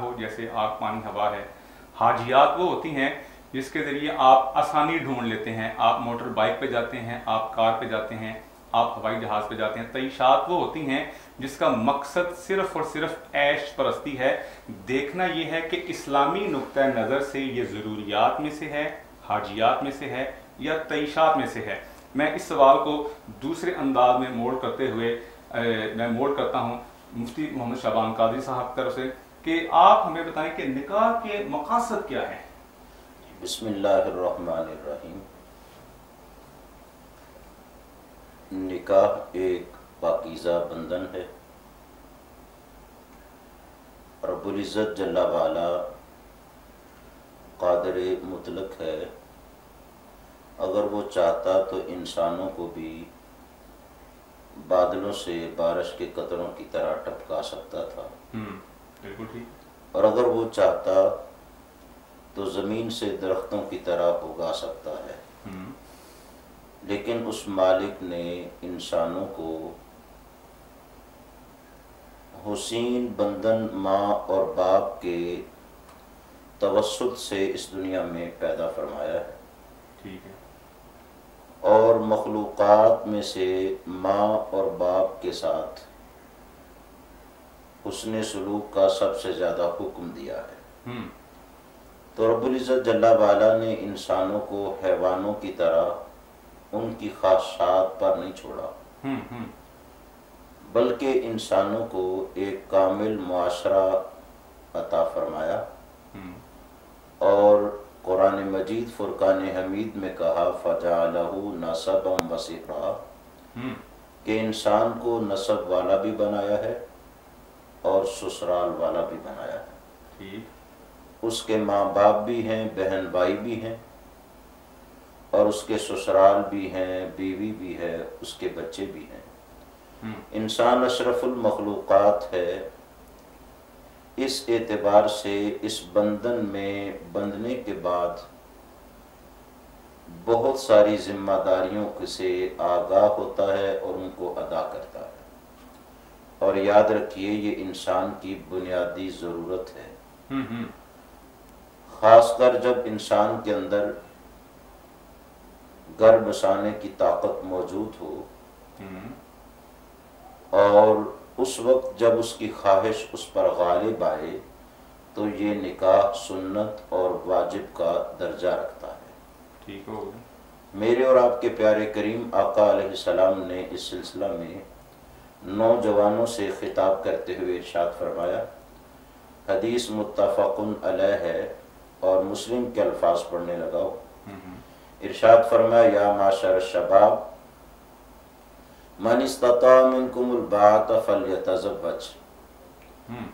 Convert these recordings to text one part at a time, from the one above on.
ہو، جیسے آگ پانی ہوا ہے۔ حاجیات وہ ہوتی ہیں جس کے ذریعے آپ آسانی ڈھونڈ لیتے ہیں، آپ موٹر بائک پہ جاتے ہیں، آپ کار پہ جاتے ہیں، آپ ہوائی جہاز پہ جاتے ہیں۔ تعیشات وہ ہوتی ہیں جس کا مقصد صرف اور صرف عیش پرستی ہے۔ دیکھنا یہ ہے کہ اسلامی نقطہ نظر سے یہ ضروریات میں سے ہے، حاجیات میں سے ہے، یا تعیشات میں سے ہے۔ میں اس سوال کو دوسرے انداز میں موڑ کرتے ہوئے میں موڑ کرتا ہوں مفتی محمد شعبان قادری صاحب کی طرف سے کہ آپ ہمیں بتائیں کہ نکاح کے مقاصد کیا ہیں؟ بسم اللہ الرحمن الرحیم۔ نکاح ایک پاکیزہ بندھن ہے۔ رب العزت جل وعلا قادر مطلق ہے، اگر وہ چاہتا تو انسانوں کو بھی بادلوں سے بارش کے قطروں کی طرح ٹپکا سکتا تھا، بالکل ٹھیک، اور اگر وہ چاہتا تو زمین سے درختوں کی طرح اگا سکتا ہے۔ لیکن اس مالک نے انسانوں کو حسین بندھن ماں اور باپ کے توسط سے اس دنیا میں پیدا فرمایا ہے۔ ٹھیک ہے۔ اور مخلوقات میں سے ماں اور باپ کے ساتھ حسن سلوک کا سب سے زیادہ حکم دیا ہے۔ تو رب العزت جل وعلا نے انسانوں کو حیوانوں کی طرح ان کی خواہشات پر نہیں چھوڑا، بلکہ انسانوں کو ایک کامل معاشرہ عطا فرمایا، اور قرآن مجید فرقان حمید میں کہا فَجَعَلَهُ نَسَبًا وَصِحْرًا، کہ انسان کو نسب والا بھی بنایا ہے اور سسرال والا بھی بنایا ہے۔ اس کے ماں باپ بھی ہیں، بہن بھائی بھی ہیں، اور اس کے سسرال بھی ہیں، بیوی بھی ہے، اس کے بچے بھی ہیں۔ انسان اشرف المخلوقات ہے۔ اس اعتبار سے اس بندھن میں بندھنے کے بعد بہت ساری ذمہ داریوں سے آگاہ ہوتا ہے اور ان کو ادا کرتا ہے۔ اور یاد رکھیے یہ انسان کی بنیادی ضرورت ہے، خاص کر جب انسان کے اندر گھر بسانے کی طاقت موجود ہو، اور اس وقت جب اس کی خواہش اس پر غالب آئے تو یہ نکاح سنت اور واجب کا درجہ رکھتا ہے۔ ٹھیک ہو گیا۔ میرے اور آپ کے پیارے کریم آقا علیہ السلام نے اس سلسلہ میں نوجوانوں سے خطاب کرتے ہوئے ارشاد فرمایا، حدیث متفق علیہ ہے اور مسلم کے الفاظ پڑھنے لگا ہوں۔ ارشاد فرمایا، یا معاشر الشباب من استطاع منکم الباءۃ فلیتزوج،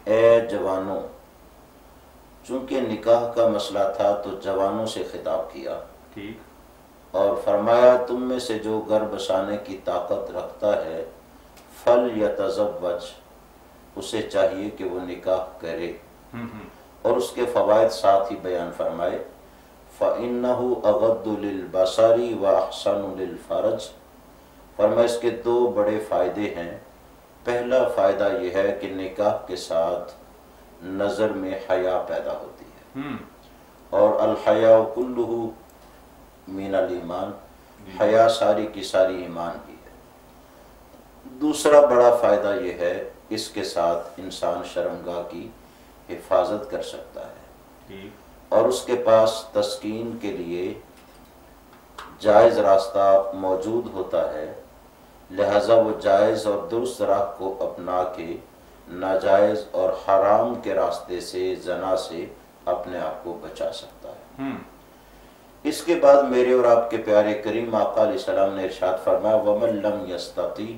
اے جوانوں، چونکہ نکاح کا مسئلہ تھا تو جوانوں سے خطاب کیا، اور فرمایا تم میں سے جو گھر بسانے کی طاقت رکھتا ہے فلیتزوج، اسے چاہیے کہ وہ نکاح کرے، اور اس کے فوائد ساتھ ہی بیان فرمائے، فَإِنَّهُ أَغَضُّ لِلْبَصَرِ وَأَحْسَنُ لِلْفَرْجِ، فرمایا اس کے دو بڑے فائدے ہیں۔ پہلا فائدہ یہ ہے کہ نکاح کے ساتھ نظر میں حیا پیدا ہوتی ہے، اور الحیاء کلہ من الایمان، حیا ساری کی ساری ایمان کی ہے۔ دوسرا بڑا فائدہ یہ ہے اس کے ساتھ انسان شرمگاہ کی حفاظت کر سکتا ہے، اور اس کے پاس تسکین کے لیے جائز راستہ موجود ہوتا ہے، لہذا وہ جائز اور درست راہ کو اپنا کے ناجائز اور حرام کے راستے سے، زنا سے اپنے آپ کو بچا سکتا ہے۔ اس کے بعد میرے اور آپ کے پیارے کریم آقا علیہ السلام نے ارشاد فرمایا، وَمَن لَمْ يَسْتَطِعْ،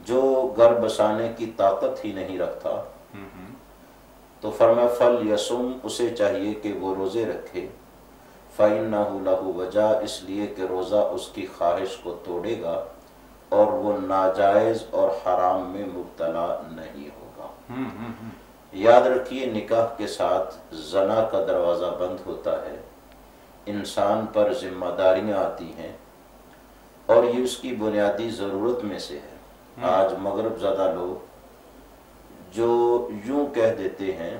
جو گھر بسانے کی طاقت ہی نہیں رکھتا تو فرمایا فَلْيَصُمْ، اسے چاہیے کہ وہ روزے رکھے، فَإِنَّهُ لَهُ وَجَاء، اس لیے کہ روزہ اس کی خواہش کو توڑے گا اور وہ ناجائز اور حرام میں مبتلا نہیں ہوگا۔ یاد رکھیے نکاح کے ساتھ زنا کا دروازہ بند ہوتا ہے، انسان پر ذمہ داریاں آتی ہیں، اور یہ اس کی بنیادی ضرورت میں سے ہے۔ آج مغرب زدہ لوگ جو یوں کہہ دیتے ہیں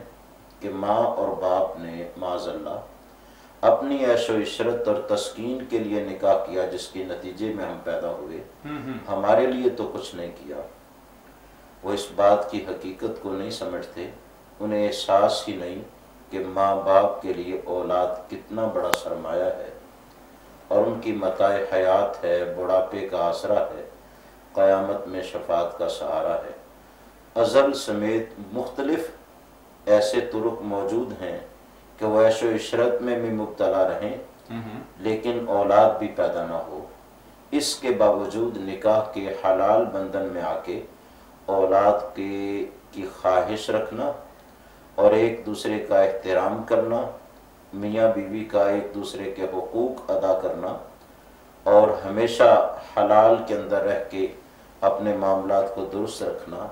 کہ ماں اور باپ نے معاذ اللہ اپنی عیش و عشرت اور تسکین کے لیے نکاح کیا، جس کے نتیجے میں ہم پیدا ہوئے، ہمارے لیے تو کچھ نہیں کیا، وہ اس بات کی حقیقت کو نہیں سمجھتے، انہیں احساس ہی نہیں کہ ماں باپ کے لیے اولاد کتنا بڑا سرمایہ ہے اور ان کی متاع حیات ہے، بڑھاپے کا آسرا ہے، قیامت میں شفاعت کا سہارا ہے۔ ازل سمیت مختلف ایسے طرق موجود ہیں کہ وہ عیش و عشرت میں بھی مبتلا رہیں لیکن اولاد بھی پیدا نہ ہو، اس کے باوجود نکاح کے حلال بندھن میں آ کے اولاد کی خواہش رکھنا اور ایک دوسرے کا احترام کرنا، میاں بیوی کا ایک دوسرے کے حقوق ادا کرنا اور ہمیشہ حلال کے اندر رہ کے اپنے معاملات کو درست رکھنا،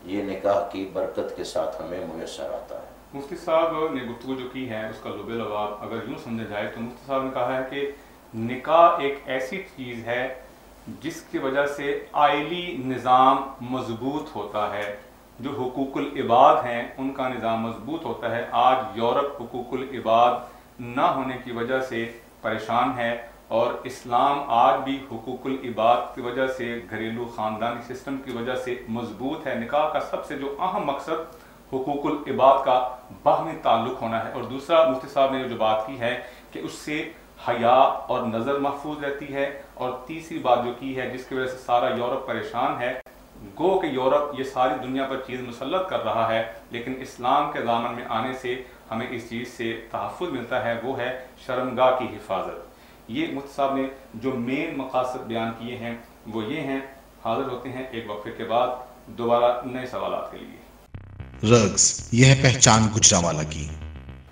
یہ نکاح کی برکت کے ساتھ ہمیں میسر آتا ہے۔ مفتی صاحب نے گفتگو جو کی ہے اس کا لب لباب اگر یوں سمجھا جائے تو مفتی صاحب نے کہا ہے کہ نکاح ایک ایسی چیز ہے جس کی وجہ سے آئلی نظام مضبوط ہوتا ہے، جو حقوق العباد ہیں ان کا نظام مضبوط ہوتا ہے۔ آج یورپ حقوق العباد نہ ہونے کی وجہ سے پریشان ہے، اور اسلام آج بھی حقوق العباد کی وجہ سے، گھریلو خاندانی سسٹم کی وجہ سے مضبوط ہے۔ نکاح کا سب سے جو اہم مقصد حقوق العباد کا باہمی تعلق ہونا ہے، اور دوسرا مفتی صاحب نے جو بات کی ہے کہ اس سے حیا اور نظر محفوظ رہتی ہے، اور تیسری بات جو کی ہے جس کی وجہ سے سارا یورپ پریشان ہے، گو کہ یورپ یہ ساری دنیا پر چیز مسلط کر رہا ہے، لیکن اسلام کے دامن میں آنے سے ہمیں اس چیز سے تحفظ ملتا ہے، وہ ہے شرمگاہ کی حفاظت۔ یہ مفتی صاحب نے جو مین مقاصد بیان کیے ہیں وہ یہ ہیں۔ حاضر ہوتے ہیں ایک وقفے کے بعد دوبارہ نئے سوالات کے لیے۔ رگز یہ ہے پہچان گجرانوالہ کی۔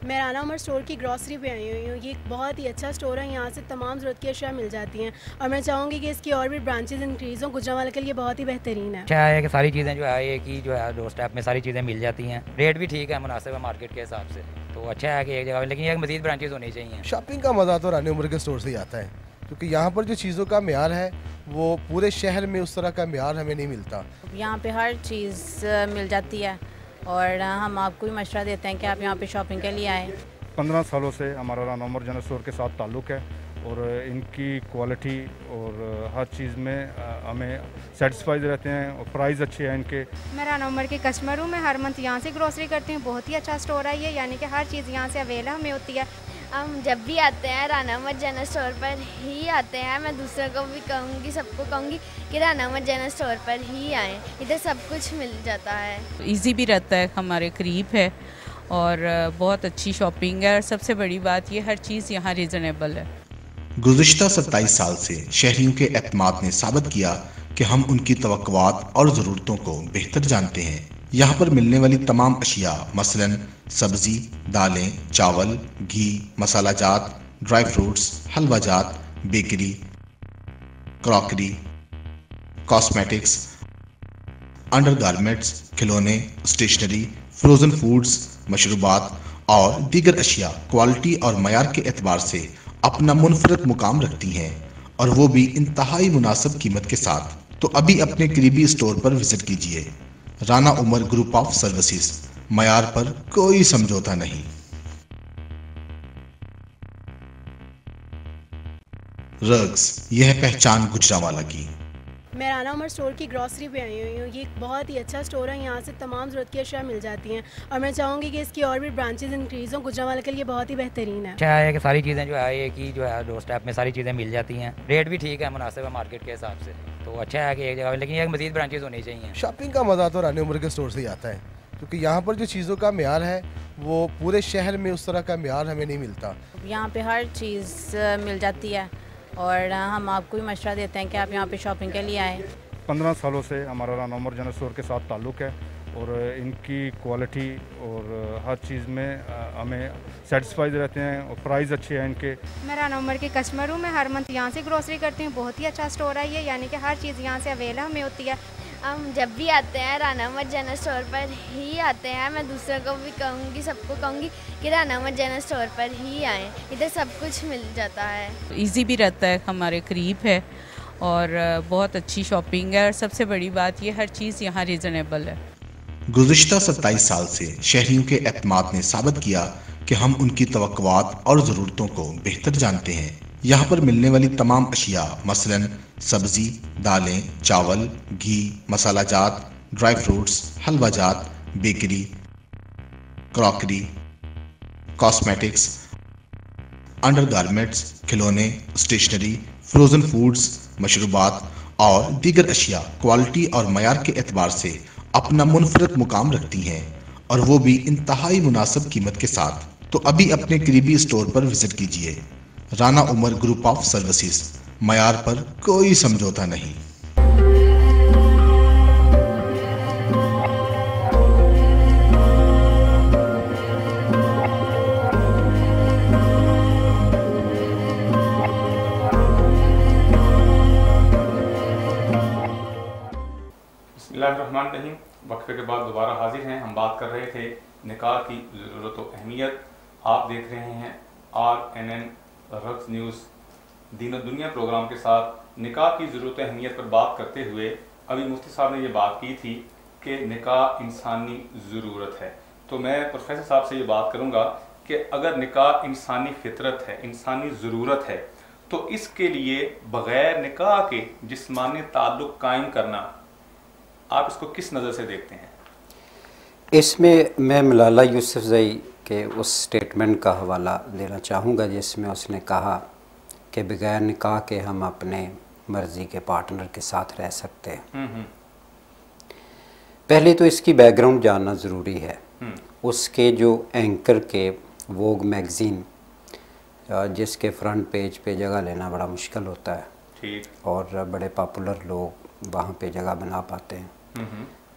میں رانا عمر اسٹور کی گروسری پہ آئی ہوئی ہوں۔ یہ ایک بہت ہی اچھا اسٹور ہے، یہاں سے تمام ضرورت کی اشیاء مل جاتی ہیں، اور میں چاہوں گی کہ اس کی اور بھی برانچز انکریز ہوں۔ گجرانوالہ کے لیے بہت ہی بہترین ہے۔ اچھا ہے کہ ساری چیزیں جو ہے ایک ہی جو ہے ڈور اسٹیپ میں ساری چیزیں مل جاتی ہیں، ریٹ بھی ٹھیک ہے، مناسب ہے مارکیٹ کے حساب سے، تو اچھا ہے کہ ایک جگہ، لیکن یہ مزید برانچز ہونی چاہیے۔ شاپنگ کا مزہ تو رانا عمر کے اسٹور سے ہی آتا ہے، کیونکہ یہاں پر جو چیزوں کا معیار ہے وہ پورے شہر میں اس طرح کا معیار ہمیں نہیں ملتا۔ یہاں پہ ہر چیز مل جاتی ہے، اور ہم آپ کو بھی مشورہ دیتے ہیں کہ آپ یہاں پہ شاپنگ کے لیے آئیں۔ 15 سالوں سے ہمارا رانا عمر جنرل اسٹور کے ساتھ تعلق ہے، اور ان کی کوالٹی اور ہر چیز میں ہمیں سیٹسفائیڈ رہتے ہیں، اور پرائز اچھے ہیں ان کے۔ میں رانا عمر کے کسٹمر ہوں، میں ہر منتھ یہاں سے گروسری کرتی ہوں۔ بہت ہی اچھا اسٹور ہے یہ، یعنی کہ ہر چیز یہاں سے اویلیبل ہمیں ہوتی ہے۔ ہم جب بھی آتے ہیں رانا عمر جنرل اسٹور پر ہی آتے ہیں۔ میں دوسروں کو بھی کہوں گی، سب کو کہوں گی کہ رانا عمر جنرل اسٹور پر ہی آئیں، ادھر سب کچھ مل جاتا ہے۔ ایزی بھی رہتا ہے، ہمارے قریب ہے، اور بہت اچھی شاپنگ ہے، اور سب سے بڑی بات یہ ہر چیز یہاں ریزنیبل ہے۔ گزشتہ 27 سال سے شہریوں کے اعتماد نے ثابت کیا کہ ہم ان کی توقعات اور ضرورتوں کو بہتر جانتے ہیں۔ یہاں پر ملنے والی تمام اشیاء مثلاً سبزی، دالیں، چاول، گھی، مسالہ جات، ڈرائی فروٹس، حلوہ جات، bakery, crockery, cosmetics, under garments, کھلونے، اسٹیشنری، فروزن فوڈز، مشروبات اور دیگر اشیاء کوالٹی اور معیار کے اعتبار سے اپنا منفرد مقام رکھتی ہیں، اور وہ بھی انتہائی مناسب قیمت کے ساتھ۔ تو ابھی اپنے قریبی اسٹور پر وزٹ کیجیے۔ رانا عمر گروپ آف سروسز، معیار پر کوئی سمجھوتا نہیں۔ رگز یہ ہے پہچان گجرانوالہ کی۔ میں رانا عمر اسٹور کی گروسری پہ آئی ہوئی ہوں۔ یہ ایک بہت ہی اچھا اسٹور ہے، یہاں سے تمام ضرورت کی اشیاء مل جاتی ہیں، اور میں چاہوں گی کہ اس کی اور بھی برانچز انکریز ہوں۔ گجرانوالہ کے لیے بہت ہی بہترین ہے۔ اچھا ہے کہ ساری چیزیں جو ہے ایک ہی جو ہے ڈور اسٹیپ میں ساری چیزیں مل جاتی ہیں، ریٹ بھی ٹھیک ہے، مناسب ہے مارکیٹ کے حساب سے، تو اچھا ہے کہ ایک جگہ، لیکن یہ مزید برانچز ہونی چاہیے۔ شاپنگ کا مزہ تو رانا عمر کے اسٹور سے ہی آتا ہے، کیونکہ یہاں پر جو چیزوں کا معیار ہے وہ پورے شہر میں اس طرح کا معیار ہمیں نہیں ملتا۔ یہاں پہ ہر چیز مل جاتی ہے، اور ہم آپ کو بھی مشورہ دیتے ہیں کہ آپ یہاں پہ شاپنگ کے لیے آئیں۔ 15 سالوں سے ہمارا رانا عمر جنرل اسٹور کے ساتھ تعلق ہے، اور ان کی کوالٹی اور ہر چیز میں ہمیں سیٹسفائیڈ رہتے ہیں، اور پرائز اچھے ہیں ان کے۔ میں رانا عمر کے کسٹمر ہوں، میں ہر منتھ یہاں سے گروسری کرتی ہوں۔ بہت ہی اچھا اسٹور ہے یہ، یعنی کہ ہر چیز یہاں سے اویلیبل ہمیں ہوتی ہے۔ ہم جب بھی آتے ہیں رانا عمر جنرل اسٹور پر ہی آتے ہیں۔ میں دوسروں کو بھی کہوں گی، سب کو کہوں گی کہ رانا عمر جنرل اسٹور پر ہی آئیں، ادھر سب کچھ مل جاتا ہے۔ ایزی بھی رہتا ہے، ہمارے قریب ہے، اور بہت اچھی شاپنگ ہے، اور سب سے بڑی بات یہ ہر چیز یہاں ریزنیبل ہے۔ گزشتہ 27 سال سے شہریوں کے اعتماد نے ثابت کیا کہ ہم ان کی توقعات اور ضرورتوں کو بہتر جانتے ہیں۔ یہاں پر ملنے والی تمام اشیاء مثلا سبزی، دالیں، چاول، گھی، مسالہ جات، ڈرائی فروٹس، حلوہ جات، bakery, crockery, cosmetics, under garments, کھلونے، اسٹیشنری، فروزن فوڈز، مشروبات اور دیگر اشیاء کوالٹی اور معیار کے اعتبار سے اپنا منفرد مقام رکھتی ہیں، اور وہ بھی انتہائی مناسب قیمت کے ساتھ۔ تو ابھی اپنے قریبی اسٹور پر وزٹ کیجئے۔ رانا عمر گروپ آف سروسز، معیار پر کوئی سمجھوتا نہیں۔ بسم اللہ الرحمن الرحیم۔ وقفے کے بعد دوبارہ حاضر ہیں۔ ہم بات کر رہے تھے نکاح کی ضرورت و اہمیت۔ آپ دیکھ رہے ہیں RNN رقص نیوز دین و دنیا پروگرام کے ساتھ نکاح کی ضرورت و اہمیت پر بات کرتے ہوئے ابھی مفتی صاحب نے یہ بات کی تھی کہ نکاح انسانی ضرورت ہے۔ تو میں پروفیسر صاحب سے یہ بات کروں گا کہ اگر نکاح انسانی فطرت ہے، انسانی ضرورت ہے، تو اس کے لیے بغیر نکاح کے جسمانی تعلق قائم کرنا، آپ اس کو کس نظر سے دیکھتے ہیں؟ اس میں ملالہ یوسفزئی کے اس سٹیٹمنٹ کا حوالہ دینا چاہوں گا جس میں اس نے کہا کہ بغیر نکاح کے ہم اپنے مرضی کے پارٹنر کے ساتھ رہ سکتے ہیں۔ پہلے تو اس کی بیک گراؤنڈ جاننا ضروری ہے۔ اس کے جو اینکر کے ووگ میگزین جس کے فرنٹ پیج پہ جگہ لینا بڑا مشکل ہوتا ہے اور بڑے پاپولر لوگ وہاں پہ جگہ بنا پاتے ہیں،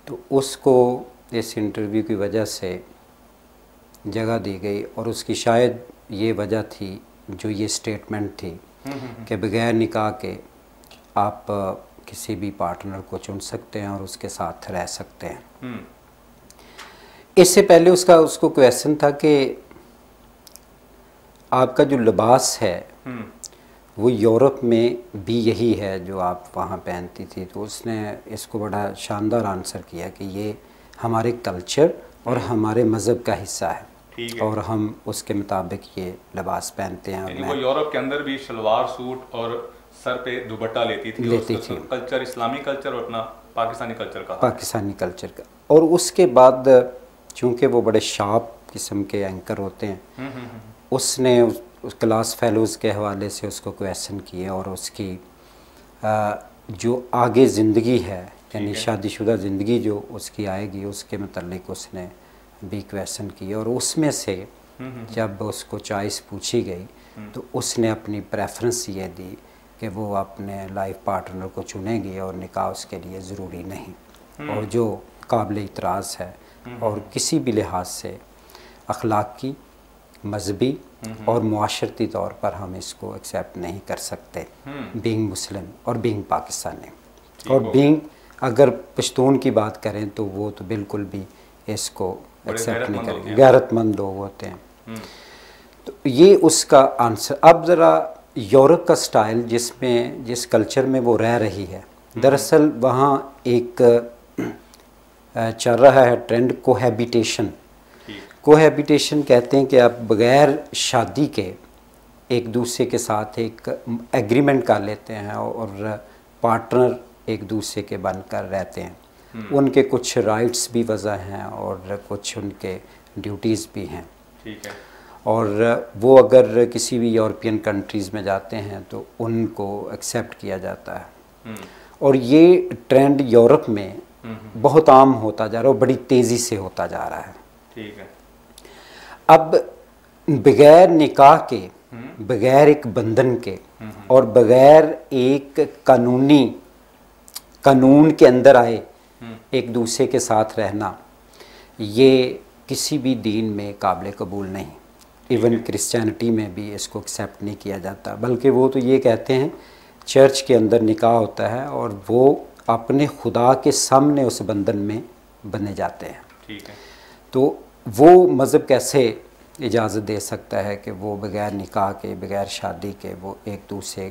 تو اس کو اس انٹرویو کی وجہ سے جگہ دی گئی، اور اس کی شاید یہ وجہ تھی جو یہ سٹیٹمنٹ تھی کہ بغیر نکاح کے آپ کسی بھی پارٹنر کو چن سکتے ہیں اور اس کے ساتھ رہ سکتے ہیں۔ اس سے پہلے اس کو کویسچن تھا کہ آپ کا جو لباس ہے وہ یورپ میں بھی یہی ہے جو آپ وہاں پہنتی تھی، تو اس نے اس کو بڑا شاندار آنسر کیا کہ یہ ہمارے کلچر اور ہمارے مذہب کا حصہ ہے اور ہم اس کے مطابق یہ لباس پہنتے ہیں۔ یعنی وہ یورپ کے اندر بھی شلوار سوٹ اور سر پہ دوپٹہ لیتی تھی، کلچر اسلامی کلچر اور اپنا پاکستانی کلچر کا، اور اس کے بعد چونکہ وہ بڑے شارپ قسم کے اینکر ہوتے ہیں، اس نے اس کلاس فیلوز کے حوالے سے اس کو کویسچن کیے، اور اس کی جو آگے زندگی ہے یعنی شادی شدہ زندگی جو اس کی آئے گی اس کے متعلق اس نے بھی کویسچن کیے، اور اس میں سے جب اس کو چوائس پوچھی گئی تو اس نے اپنی پریفرنس یہ دی کہ وہ اپنے لائف پارٹنر کو چنے گی اور نکاح اس کے لیے ضروری نہیں، اور جو قابل اعتراض ہے اور کسی بھی لحاظ سے اخلاقی، مذہبی اور معاشرتی طور پر ہم اس کو ایکسیپٹ نہیں کر سکتے، بینگ مسلم اور بینگ پاکستانی، اور بینگ اگر پشتون کی بات کریں تو وہ تو بالکل بھی اس کو ایکسیپٹ نہیں کریں گے، غیرت مند لوگ ہوتے ہیں۔ تو یہ اس کا آنسر۔ اب ذرا یورپ کا سٹائل جس کلچر میں وہ رہ رہی ہے، دراصل وہاں ایک چل رہا ہے ٹرینڈ کوہیبیٹیشن کہتے ہیں کہ آپ بغیر شادی کے ایک دوسرے کے ساتھ ایک ایگریمنٹ کر لیتے ہیں اور پارٹنر ایک دوسرے کے بن کر رہتے ہیں، ان کے کچھ رائٹس بھی وضع ہیں اور کچھ ان کے ڈیوٹیز بھی ہیں، اور وہ اگر کسی بھی یورپین کنٹریز میں جاتے ہیں تو ان کو ایکسیپٹ کیا جاتا ہے، اور یہ ٹرینڈ یورپ میں بہت عام ہوتا جا رہا ہے اور بڑی تیزی سے ہوتا جا رہا ہے۔ اب بغیر نکاح کے، بغیر ایک بندھن کے اور بغیر ایک قانون کے اندر آئے ایک دوسرے کے ساتھ رہنا، یہ کسی بھی دین میں قابل قبول نہیں، ایون کرسچینٹی میں بھی اس کو ایکسیپٹ نہیں کیا جاتا، بلکہ وہ تو یہ کہتے ہیں چرچ کے اندر نکاح ہوتا ہے اور وہ اپنے خدا کے سامنے اس بندھن میں بنے جاتے ہیں۔ تو وہ مذہب کیسے اجازت دے سکتا ہے کہ وہ بغیر نکاح کے، بغیر شادی کے وہ ایک دوسرے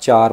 4,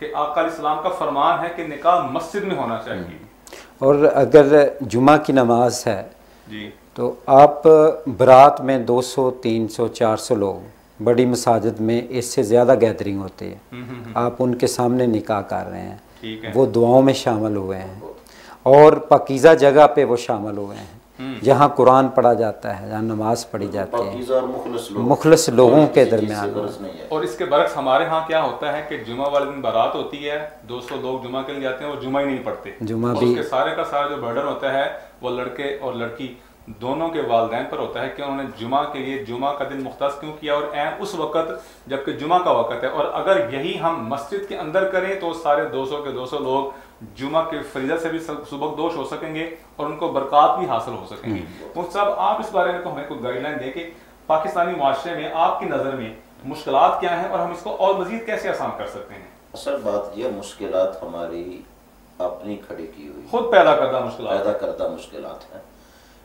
کہ آقا علیہ السلام کا فرمان ہے کہ نکاح مسجد میں ہونا چاہیے. اور اگر جمعہ کی نماز ہے جی تو آپ برات میں 200 300 400 لوگ بڑی مساجد میں اس سے زیادہ گیدرنگ ہوتی ہے, آپ ان کے سامنے نکاح کر رہے ہیں, وہ دعاؤں میں شامل ہوئے ہیں اور پاکیزہ جگہ پہ وہ شامل ہوئے ہیں جہاں قرآن پڑھا جاتا ہے, جہاں نماز پڑھی جاتی ہے, مخلص لوگوں کے درمیان. اور اس کے برعکس ہمارے ہاں کیا ہوتا ہے کہ جمعہ والے دن بارات ہوتی ہے, 200 لوگ جمعہ کے لیے جاتے ہیں, وہ جمعہ ہی نہیں پڑھتے, جمعہ بھی اس کے سارے کا سارا جو برڈن ہوتا ہے وہ لڑکے اور لڑکی دونوں کے والدین پر ہوتا ہے کہ انہوں نے جمعہ کے لیے جمعہ کا دن مختص کیوں کیا اور عین اس وقت جبکہ جمعہ کا وقت ہے. اور اگر یہی ہم مسجد کے اندر کریں تو سارے 200 کے 200 لوگ جمعہ کے فریضہ سے بھی سبکدوش ہو سکیں گے اور ان کو برکات بھی حاصل ہو سکیں گے. مفتی صاحب آپ اس بارے میں تو ہمیں کوئی گائیڈ لائن دیں کہ پاکستانی معاشرے میں آپ کی نظر میں مشکلات کیا ہیں اور ہم اس کو اور مزید کیسے آسان کر سکتے ہیں؟ اصل بات یہ مشکلات ہماری اپنی کھڑی کی ہوئی خود پیدا کردہ مشکلات ہیں.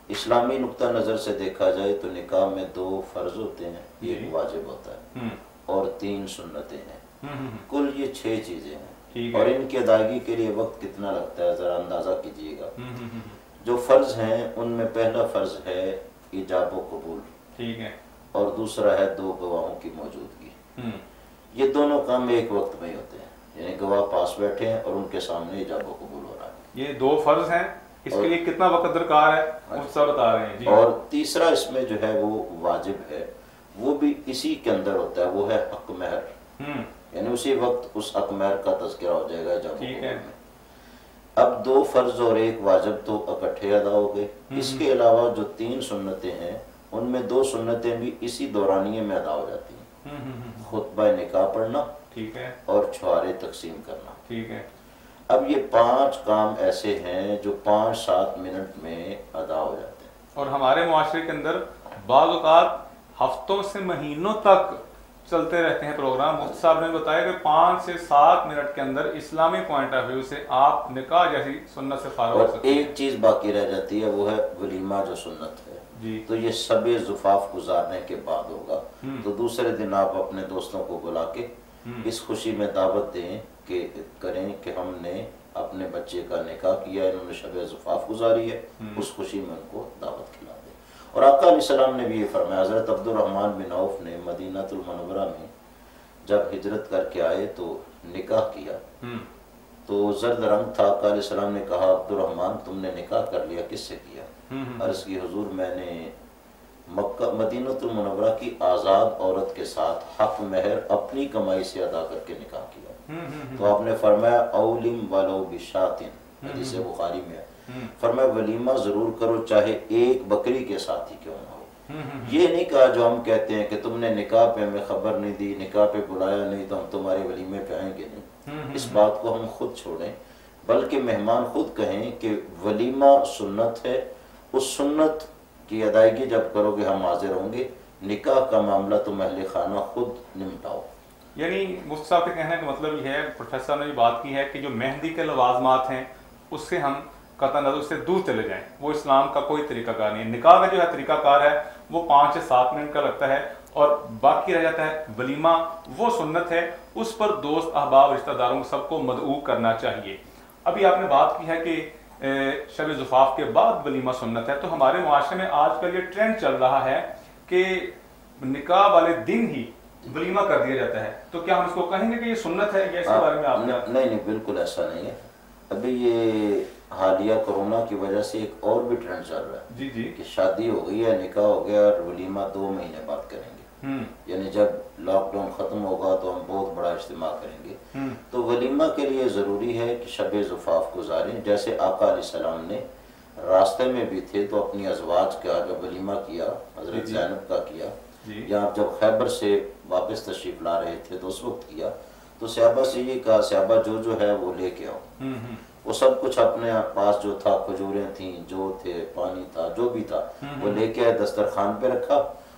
اسلامی نقطہ نظر سے دیکھا جائے تو نکاح میں 2 فرض ہوتے ہیں, ایک واجب ہوتا ہے اور 3 سنتیں ہیں. کل یہ 6 چیزیں ہیں اور ان کی ادائیگی کے لیے وقت کتنا لگتا ہے ذرا اندازہ کیجیے گا. جو فرض ہیں ان میں پہلا فرض ہے ایجاب و قبول, ٹھیک ہے, اور دوسرا ہے 2 گواہوں کی موجودگی. یہ دونوں کام ایک وقت میں ہی ہوتے ہیں, یعنی گواہ پاس بیٹھے ہیں اور ان کے سامنے ایجاب و قبول ہو رہا ہے. یہ 2 فرض ہیں, اس کے لیے کتنا وقت درکار ہے وہ سب بتا رہے ہیں. اور تیسرا اس میں جو ہے وہ واجب ہے, وہ بھی اسی کے اندر ہوتا ہے, وہ ہے حق مہر, یعنی اسی وقت اس حق مہر کا تذکرہ ہو جائے گا جب میں. اب 2 فرض اور 1 واجب تو اکٹھے ادا ہو گئے. اس کے علاوہ جو 3 سنتیں ہیں ان میں 2 سنتیں بھی اسی دورانیے میں ادا ہو جاتی ہیں, خطبہ نکاح پڑھنا اور چھوارے تقسیم کرنا. ٹھیک ہے. اب یہ 5 کام ایسے ہیں جو 5-7 منٹ میں ادا ہو جاتے ہیں. اور ہمارے معاشرے کے اندر بعض اوقات ہفتوں سے مہینوں تک چلتے رہتے ہیں پروگرام. مفتی صاحب نے بتایا کہ 5 سے 7 منٹ کے اندر اسلامی پوائنٹ آف ویو سے آپ نکاح جیسی سنت سے فارغ ہو سکتے ہیں. ایک چیز باقی رہ جاتی ہے, وہ ہے ولیمہ جو سنت ہے. تو یہ شب زفاف گزارنے کے بعد ہوگا. تو دوسرے دن آپ اپنے دوستوں کو بلا کے اس خوشی میں دعوت دیں کہ کریں کہ ہم نے اپنے بچے کا نکاح کیا, انہوں نے شب زفاف گزاری ہے, اس خوشی میں ان کو دعوت کھلا دیں. اور آقا علیہ السلام نے بھی یہ فرمایا. حضرت عبد الرحمن بن عوف نے مدینہ المنورہ میں جب ہجرت کر کے آئے تو نکاح کیا, تو زرد رنگ تھا. آقا علیہ السلام نے کہا عبد الرحمن تم نے نکاح کر لیا, کس سے کیا؟ عرض کی حضور میں نے مکہ مدینہ المنورہ کی آزاد عورت کے ساتھ حق مہر اپنی کمائی سے ادا کر کے نکاح کیا. تو آپ نے فرمایا اولم ولو بشاتن, حدیث بخاری میں فرمایا ولیمہ ضرور کرو چاہے 1 بکری کے ساتھ ہی کیوں نہ ہو. یہ نہیں کہا جو ہم کہتے ہیں کہ تم نے نکاح پہ ہمیں خبر نہیں دی, نکاح پہ بلایا نہیں تو ہم تمہارے ولیمے پہ آئیں گے نہیں. اس بات کو ہم خود چھوڑیں, بلکہ مہمان خود کہیں کہ ولیمہ سنت ہے, اس سنت کی ادائیگی جب کرو گے ہم حاضر ہوں گے, نکاح کا معاملہ تم اہل خانہ خود نمٹاؤ. یعنی مفتی صاحب کے کہنے کا مطلب یہ ہے, پروفیسر نے یہ بات کی ہے کہ جو مہندی کے لوازمات ہیں اس سے ہم قطع نظر اس سے دور چلے جائیں, وہ اسلام کا کوئی طریقہ کار نہیں ہے. نکاح کا جو ہے طریقہ کار ہے وہ 5 سے 7 منٹ کا لگتا ہے, اور باقی رہ جاتا ہے ولیمہ, وہ سنت ہے, اس پر دوست احباب رشتہ داروں سب کو مدعو کرنا چاہیے. ابھی آپ نے بات کی ہے کہ شب زفاف کے بعد ولیمہ سنت ہے, تو ہمارے معاشرے میں آج کل یہ ٹرینڈ چل رہا ہے کہ نکاح والے دن ہی ولیمہ کر دیا جاتا ہے. تو کیا ہم اس کو کہیں گے کہ یہ سنت ہے یا اس کے بارے میں آپ نہیں بالکل ایسا نہیں ہے. ابھی یہ حالیہ کورونا کی وجہ سے ایک اور بھی ٹرینڈ چل رہا ہے کہ شادی ہو گئی ہے, نکاح ہو گیا, اور ولیمہ 2 مہینے بعد کریں گے. یعنی جب لاک ڈاؤن ختم ہوگا تو ہم بہت بڑا اجتماع کریں گے. تو ولیمہ کے لیے ضروری ہے کہ شب زفاف گزاریں. جیسے آقا علیہ السلام نے راستے میں بھی تھے تو اپنی ازواج کا جب ولیمہ کیا, حضرت زینب کا کیا, یا جب خیبر سے واپس تشریف لا رہے تھے تو اس وقت کیا. تو صحابہ سے یہ کہا صحابہ جو ہے وہ لے کے آؤ. وہ سب کچھ اپنے پاس جو تھا, کھجوریں تھیں, جو تھے, پانی تھا, جو بھی تھا وہ لے کے آئے, دسترخوان پہ رکھا,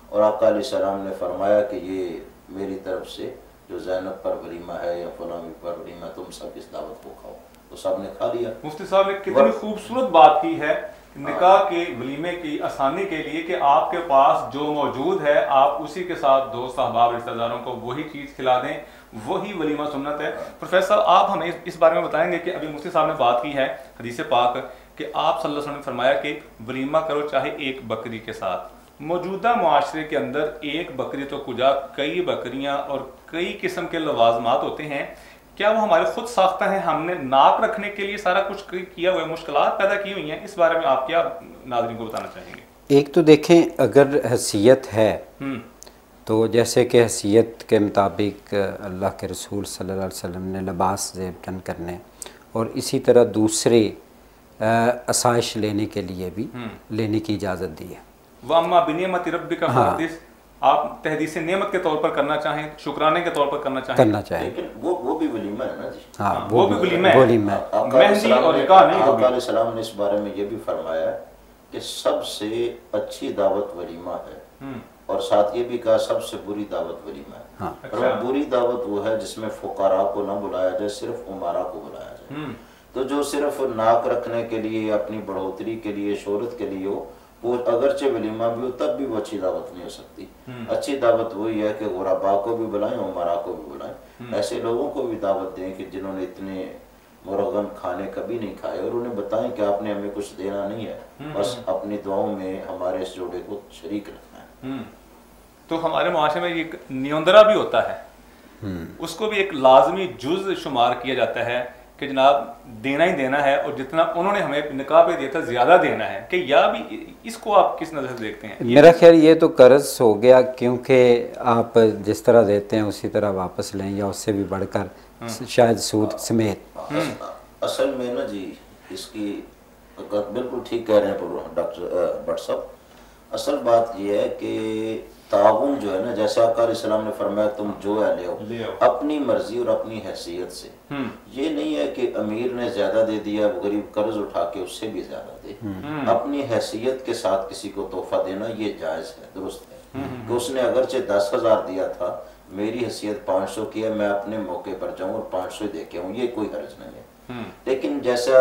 اور آقا علیہ السلام نے فرمایا کہ یہ میری طرف سے جو زینب پر ولیمہ ہے یا فلاں پر ولیمہ, تم سب اس دعوت کو کھاؤ. تو سب نے کھا لیا. مفتی صاحب نے کتنی خوبصورت بات کی ہے نکاح کے ولیمے کی آسانی کے لیے کہ آپ کے پاس جو موجود ہے آپ اسی کے ساتھ دوست احباب رشتہ داروں کو وہی چیز کھلا دیں, وہی ولیمہ سنت ہے. پروفیسر صاحب آپ ہمیں اس بارے میں بتائیں گے کہ ابھی مفتی صاحب نے بات کی ہے حدیث پاک کہ آپ صلی اللہ علیہ وسلم نے فرمایا کہ ولیمہ کرو چاہے ایک بکری کے ساتھ. موجودہ معاشرے کے اندر ایک بکری تو کجا کئی بکریاں اور کئی قسم کے لوازمات ہوتے ہیں, کیا وہ ہمارے خود ساختہ ہیں؟ ہم نے ناپ رکھنے کے لیے سارا کچھ کیا ہوا ہے, مشکلات پیدا کی ہوئی ہیں, اس بارے میں آپ کیا ناظرین کو بتانا چاہیں گے؟ ایک تو دیکھیں اگر حیثیت ہے تو جیسے کہ حیثیت کے مطابق اللہ کے رسول صلی اللہ علیہ وسلم نے لباس زیب تن کرنے اور اسی طرح دوسرے آسائش لینے کے لیے بھی لینے کی اجازت دی ہے. وَأَمَّا بِنِعْمَةِ رَبِّكَ فَحَدِّثْ, آپ تحدیث نعمت کے طور پر کرنا چاہیں, شکرانے کے طور پر کرنا چاہیں, لیکن وہ بھی ولیمہ ہے نا جی. ہاں وہ بھی ولیمہ ہے. مہندی اور نکاح نہیں. آقا علیہ السلام نے اس بارے میں یہ بھی فرمایا کہ سب سے اچھی دعوت ولیمہ ہے, اور ساتھ یہ بھی کہا سب سے بری دعوت ولیمہ ہے. اور بری دعوت وہ ہے جس میں فقراء کو نہ بلایا جائے, صرف امراء کو بلایا جائے. تو جو صرف ناک رکھنے کے لیے, اپنی بڑھوتری کے لیے, شہرت کے لیے ہو, وہ اگرچہ ولیمہ بھی ہو تب بھی وہ اچھی دعوت نہیں ہو سکتی. اچھی دعوت وہی ہے کہ غرباء کو بھی بلائیں, امراء کو بھی بلائیں, ایسے لوگوں کو بھی دعوت دیں کہ جنہوں نے اتنے مرغن کھانے کبھی نہیں کھائے, اور انہیں بتائیں کہ آپ نے ہمیں کچھ دینا نہیں ہے, بس اپنی دعاؤں میں ہمارے اس جوڑے کو شریک رکھنا ہے. تو ہمارے معاشرے میں ایک نیوندرا بھی ہوتا ہے, اس کو بھی ایک لازمی جز شمار کیا جاتا ہے کہ جناب دینا ہی دینا ہے, اور جتنا انہوں نے ہمیں نکاح پہ دیا تھا زیادہ دینا ہے, کہ یا بھی اس کو آپ کس نظر سے دیکھتے ہیں؟ میرا خیال یہ تو قرض ہو گیا, کیونکہ آپ جس طرح دیتے ہیں اسی طرح واپس لیں یا اس سے بھی بڑھ کر شاید سود سمیت. اصل میں نا جی اس کی بالکل ٹھیک کہہ رہے ہیں ڈاکٹر بٹ صاحب, اصل بات یہ ہے کہ تعاون جو ہے نا, جیسے آقا علیہ السلام نے فرمایا تم جو ہے لے آؤ اپنی مرضی اور اپنی حیثیت سے. یہ نہیں ہے کہ امیر نے زیادہ دے دیا, غریب قرض اٹھا کے اس سے بھی زیادہ دے. اپنی حیثیت کے ساتھ کسی کو تحفہ دینا یہ جائز ہے, درست ہے. کہ اس نے اگرچہ 10,000 دیا تھا, میری حیثیت 500 کی ہے, میں اپنے موقع پر جاؤں اور 500 دے کے آؤں, یہ کوئی حرج نہیں ہے. لیکن جیسا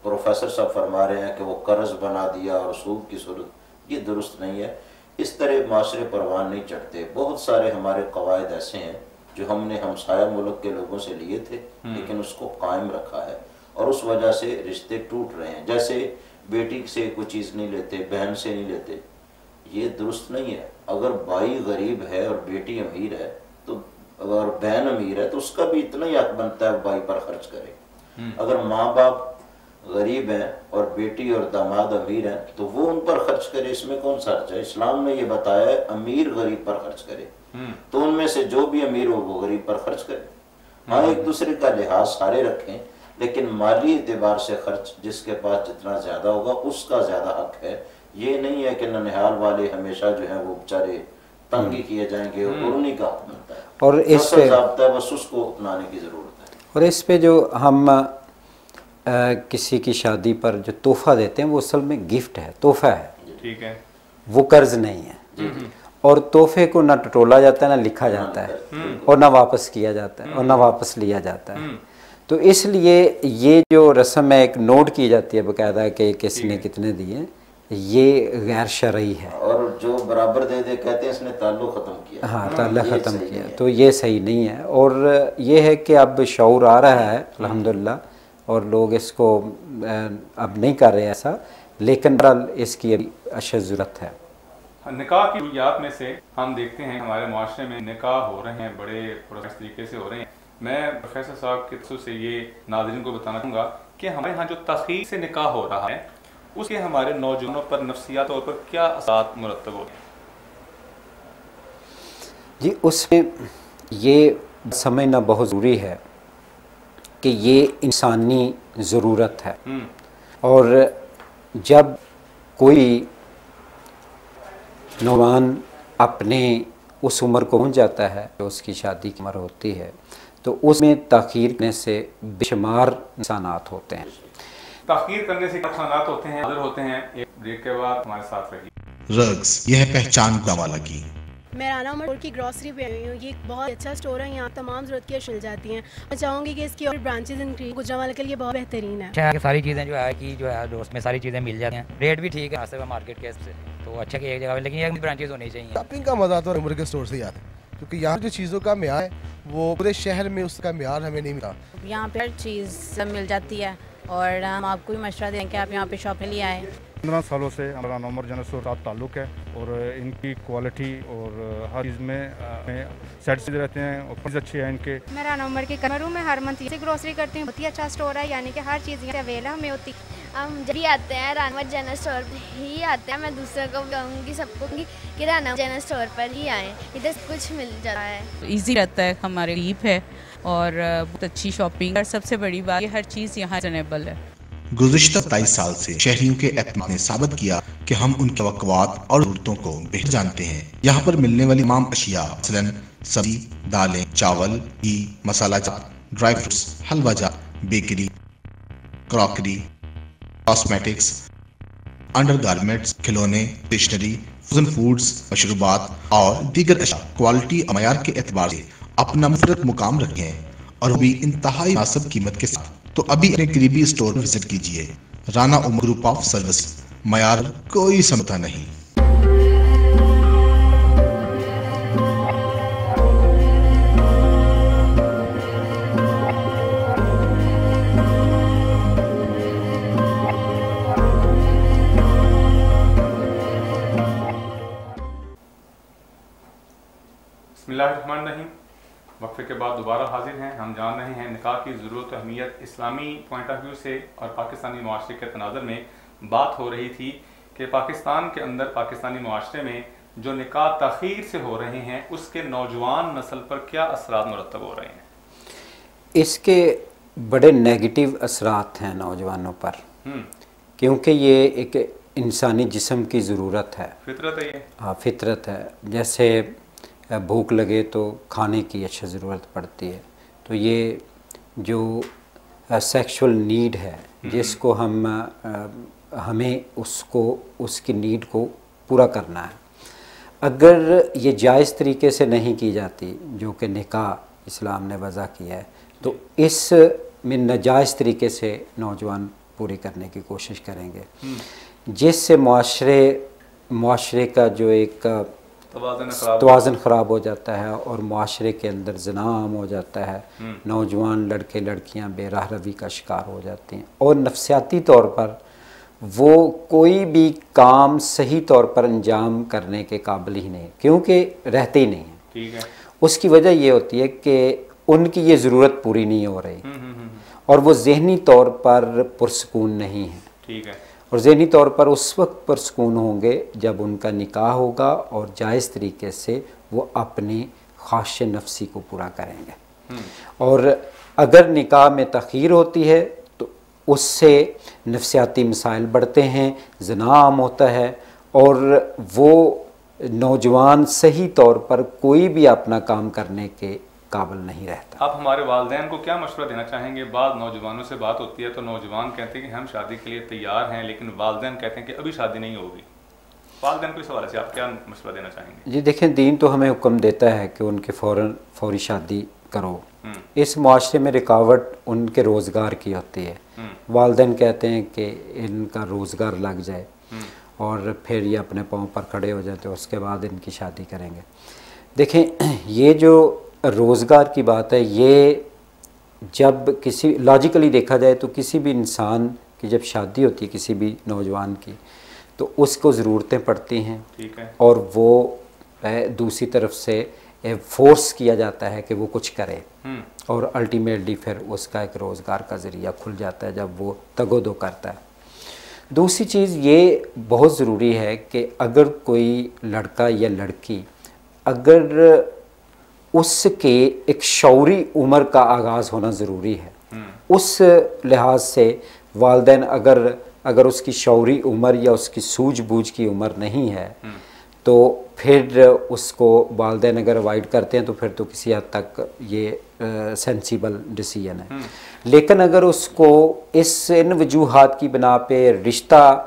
پروفیسر صاحب فرما رہے ہیں کہ وہ قرض بنا دیا اور سود کی صورت, یہ درست نہیں ہے. اس طرح معاشرے پروان نہیں چڑھتے. بہت سارے ہمارے قواعد ایسے ہیں جو ہم نے ہمسایہ ملک کے لوگوں سے لیے تھے, لیکن اس کو قائم رکھا ہے, اور اس وجہ سے رشتے ٹوٹ رہے ہیں. جیسے بیٹی سے کوئی چیز نہیں لیتے, بہن سے نہیں لیتے, یہ درست نہیں ہے. اگر بھائی غریب ہے اور بیٹی امیر ہے, تو اگر بہن امیر ہے تو اس کا بھی اتنا ہی حق بنتا ہے بھائی پر خرچ کرے. اگر ماں باپ غریب ہیں اور بیٹی اور داماد امیر ہیں تو وہ ان پر خرچ کرے, اس میں کون سا حرج ہے؟ اسلام نے یہ بتایا ہے امیر غریب پر خرچ کرے, تو ان میں سے جو بھی امیر ہو وہ غریب پر خرچ کرے. ہاں ایک دوسرے کا لحاظ سارے رکھیں, لیکن مالی اعتبار سے خرچ جس کے پاس جتنا زیادہ ہوگا اس کا زیادہ حق ہے. یہ نہیں ہے کہ ننہال والے ہمیشہ جو ہیں وہ بیچارے تنگی کیے جائیں گے, اور انہیں کا حق ملتا ہے, اور اس پہ ضابطہ ہے, بس اس کو اپنانے کی ضرورت ہے. اور اس پہ جو ہم کسی کی شادی پر جو تحفہ دیتے ہیں وہ اصل میں گفٹ ہے, تحفہ ہے, ٹھیک ہے, وہ قرض نہیں ہے. اور تحفے کو نہ ٹٹولا جاتا ہے, نہ لکھا جاتا ہے, اور نہ واپس کیا جاتا ہے, اور نہ واپس لیا جاتا ہے. تو اس لیے یہ جو رسم ہے ایک نوٹ کی جاتی ہے باقاعدہ کہ کس نے کتنے دیے, یہ غیر شرعی ہے. اور جو برابر دے دے کہتے ہیں اس نے تعلق ختم کیا. ہاں تعلق ختم کیا, تو یہ صحیح نہیں ہے. اور یہ ہے کہ اب شعور آ رہا ہے الحمدللہ, اور لوگ اس کو اب نہیں کر رہے ایسا, لیکن اس کی اشد ضرورت ہے. نکاح کی رسومات میں سے ہم دیکھتے ہیں ہمارے معاشرے میں نکاح ہو رہے ہیں, بڑے پروفیشنل طریقے سے ہو رہے ہیں. میں پروفیسر صاحب کے خصوص سے یہ ناظرین کو بتانا چاہوں گا کہ ہمارے ہاں جو تخیل سے نکاح ہو رہا ہے اس کے ہمارے نوجوانوں پر نفسیات طور پر کیا اثرات مرتب ہوتے ہیں؟ جی اس میں یہ سمجھنا بہت ضروری ہے کہ یہ انسانی ضرورت ہے, اور جب کوئی نوجوان اپنے اس عمر کو پہنچ جاتا ہے جو اس کی شادی کی عمر ہوتی ہے, تو اس میں تاخیر کرنے سے بے شمار نقصانات ہوتے ہیں. تاخیر کرنے سے نقصانات ہوتے ہیں, حاضر ہوتے ہیں. ایک بریک کے بعد ہمارے ساتھ رہیے. رگز یہ ہے پہچان گوالا کی. میں رانا عمر کی گروسری پہ آئی ہوں. یہ ایک بہت اچھا اسٹور ہے, یہاں تمام ضرورت کی مل جاتی ہیں. میں چاہوں گی کہ اس کی اور برانچز انکریز گجرانوالہ کے لیے بہت بہترین ہے. اچھا ہے کہ ساری چیزیں جو ہے دوست میں ساری چیزیں مل جاتی ہیں, ریٹ بھی ٹھیک ہے مناسب ہے مارکیٹ کے سے, تو اچھا کہ ایک جگہ, لیکن ایک برانچز ہونی چاہیے. شاپنگ کا مزہ تو عمر کے اسٹور سے ہی آتا ہے, کیونکہ یہاں جو چیزوں کا معیار ہے وہ پورے شہر میں اس کا معیار ہمیں نہیں ملا. یہاں پہ ہر چیز مل جاتی ہے اور ہم آپ کو بھی مشورہ دیں کہ آپ یہاں پہ شاپ کے لیے آئیں. 15 سالوں سے ہمارا رانا عمر جنرل اسٹور کا تعلق ہے اور ان کی کوالٹی اور ہر چیز میں سیٹسفائی رہتے ہیں اور پرائز اچھے ہیں ان کے. میں رانا عمر کے کمروں میں ہر منتھ سے گروسری کرتی ہوں. بہت ہی اچھا اسٹور ہے, یعنی کہ ہر چیز یہاں اویلیبل ہمیں ہوتی. ہم جب بھی آتے ہیں رانا عمر جنرل اسٹور پہ ہی آتے ہیں. میں دوسروں کو کہوں گی, سب کو کہ رانا عمر جنرل اسٹور پر ہی آئیں, ادھر کچھ مل جاتا ہے. ایزی رہتا ہے, ہمارے قریب ہے اور بہت اچھی شاپنگ, اور سب سے بڑی بات یہ ہر چیز یہاں ریزنیبل ہے. گزشتہ 27 سال سے شہریوں کے اعتماد نے ثابت کیا کہ ہم ان کی توقعات اور ضرورتوں کو بہتر جانتے ہیں. یہاں پر ملنے والی تمام اشیاء مثلاً سبزی, دالیں, چاول, گھی, مسالہ جات, ڈرائی فروٹس, حلوہ جات, bakery, crockery, cosmetics, under garments, کھلونے, اسٹیشنری, فروزن فوڈز, مشروبات اور دیگر اشیاء کوالٹی اور معیار کے اعتبار سے اپنا منفرد مقام رکھے ہیں, اور وہ بھی انتہائی مناسب قیمت کے ساتھ. تو ابھی اپنے قریبی اسٹور میں وزٹ کیجیے. رانا عمر گروپ آف سروس, معیار کوئی سمجھتا نہیں. بسم اللہ الرحمن الرحیم. وقفے کے بعد دوبارہ حاضر ہیں. ہم جان رہے ہیں نکاح کی ضرورت و اہمیت اسلامی پوائنٹ آف ویو سے, اور پاکستانی معاشرے کے تناظر میں بات ہو رہی تھی کہ پاکستان کے اندر, پاکستانی معاشرے میں جو نکاح تاخیر سے ہو رہے ہیں اس کے نوجوان نسل پر کیا اثرات مرتب ہو رہے ہیں. اس کے بڑے نیگیٹو اثرات ہیں نوجوانوں پر, کیونکہ یہ ایک انسانی جسم کی ضرورت ہے, فطرت ہے یہ. ہاں فطرت ہے. جیسے بھوک لگے تو کھانے کی اچھا ضرورت پڑتی ہے, تو یہ جو سیکشول نیڈ ہے جس کو ہمیں اس کی نیڈ کو پورا کرنا ہے, اگر یہ جائز طریقے سے نہیں کی جاتی جو کہ نکاح اسلام نے وضع کیا ہے, تو اس میں ناجائز طریقے سے نوجوان پوری کرنے کی کوشش کریں گے, جس سے معاشرے کا جو ایک توازن خراب ہو جاتا ہے اور معاشرے کے اندر زنا عام ہو جاتا ہے. نوجوان لڑکے لڑکیاں بے راہ روی کا شکار ہو جاتے ہیں, اور نفسیاتی طور پر وہ کوئی بھی کام صحیح طور پر انجام کرنے کے قابل ہی نہیں, کیونکہ رہتے ہی نہیں ہیں. ٹھیک ہے. اس کی وجہ یہ ہوتی ہے کہ ان کی یہ ضرورت پوری نہیں ہو رہی, اور وہ ذہنی طور پر پرسکون نہیں ہیں. ٹھیک ہے. اور ذہنی طور پر اس وقت پرسکون ہوں گے جب ان کا نکاح ہوگا اور جائز طریقے سے وہ اپنی خواہش نفسی کو پورا کریں گے. اور اگر نکاح میں تاخیر ہوتی ہے تو اس سے نفسیاتی مسائل بڑھتے ہیں, زنا عام ہوتا ہے, اور وہ نوجوان صحیح طور پر کوئی بھی اپنا کام کرنے کے قابل نہیں رہتا. آپ ہمارے والدین کو کیا مشورہ دینا چاہیں گے؟ بعض نوجوانوں سے بات ہوتی ہے تو نوجوان کہتے ہیں کہ ہم شادی کے لیے تیار ہیں, لیکن والدین کہتے ہیں کہ ابھی شادی نہیں ہوگی. والدین کو اس حوالے سے آپ کیا مشورہ دینا چاہیں گے؟ جی دیکھیں, دین تو ہمیں حکم دیتا ہے کہ ان کے فوری شادی کرو. اس معاشرے میں رکاوٹ ان کے روزگار کی ہوتی ہے. والدین کہتے ہیں کہ ان کا روزگار لگ جائے اور پھر یہ اپنے پاؤں پر کھڑے ہو جاتے, اس کے بعد ان کی شادی کریں گے. دیکھیں, یہ جو روزگار کی بات ہے, یہ جب کسی لاجیکلی دیکھا جائے تو کسی بھی انسان کی جب شادی ہوتی ہے کسی بھی نوجوان کی, تو اس کو ضرورتیں پڑتی ہیں, اور وہ دوسری طرف سے فورس کیا جاتا ہے کہ وہ کچھ کرے, اور الٹیمیٹلی پھر اس کا ایک روزگار کا ذریعہ کھل جاتا ہے جب وہ تگ و دو کرتا ہے. دوسری چیز یہ بہت ضروری ہے کہ اگر کوئی لڑکا یا لڑکی اگر اس کے ایک شعوری عمر کا آغاز ہونا ضروری ہے, اس لحاظ سے والدین اگر اس کی شعوری عمر یا اس کی سوجھ بوجھ کی عمر نہیں ہے تو پھر اس کو والدین اگر اوائڈ کرتے ہیں تو پھر تو کسی حد تک یہ سینسیبل ڈیسیژن ہے. لیکن اگر اس کو ان وجوہات کی بنا پہ رشتہ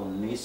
19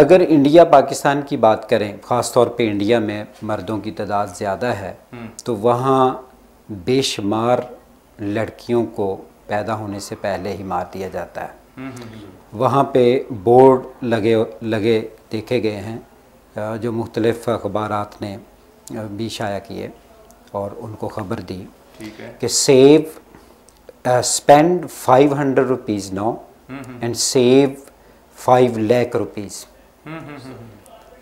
اگر انڈیا پاکستان کی بات کریں، خاص طور پہ انڈیا میں مردوں کی تعداد زیادہ ہے، تو وہاں بے شمار لڑکیوں کو پیدا ہونے سے پہلے ہی مار دیا جاتا ہے۔ وہاں پہ بورڈ لگے دیکھے گئے ہیں جو مختلف اخبارات نے بھی شائع کیے اور ان کو خبر دی کہ save spend 500 rupees now and save 5 lakh rupees.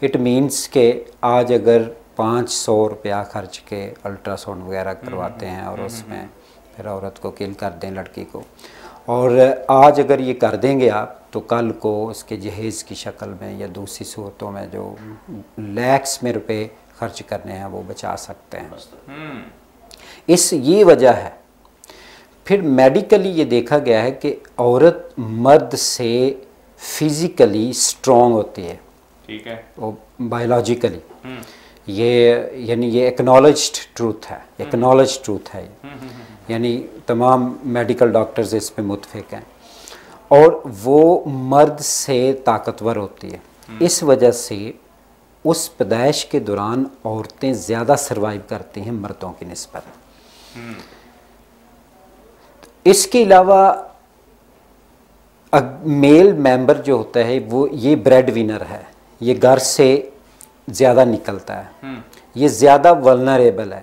It means کہ آج اگر 500 روپیہ خرچ کے الٹرا ساؤنڈ وغیرہ کرواتے ہیں اور اس میں پھر عورت کو کل کر دیں، لڑکی کو، اور آج اگر یہ کر دیں گے آپ تو کل کو اس کے جہیز کی شکل میں یا دوسری صورتوں میں جو لیکس میں روپے خرچ کرنے ہیں وہ بچا سکتے ہیں۔ یہ وجہ ہے۔ پھر میڈیکلی یہ دیکھا گیا ہے کہ عورت مرد سے فزیکلی اسٹرانگ ہوتی ہے، ٹھیک ہے، بایولوجیکلی، یعنی یہ ایکنالجڈ ٹروتھ ہے، یعنی تمام میڈیکل ڈاکٹرز اس پہ متفق ہیں، اور وہ مرد سے طاقتور ہوتی ہے۔ اس وجہ سے اس پیدائش کے دوران عورتیں زیادہ سروائیو کرتی ہیں مردوں کی نسبت۔ اس کے علاوہ میل ممبر جو ہوتا ہے وہ یہ بریڈ وینر ہے، یہ گھر سے زیادہ نکلتا ہے، یہ زیادہ ولنریبل ہے،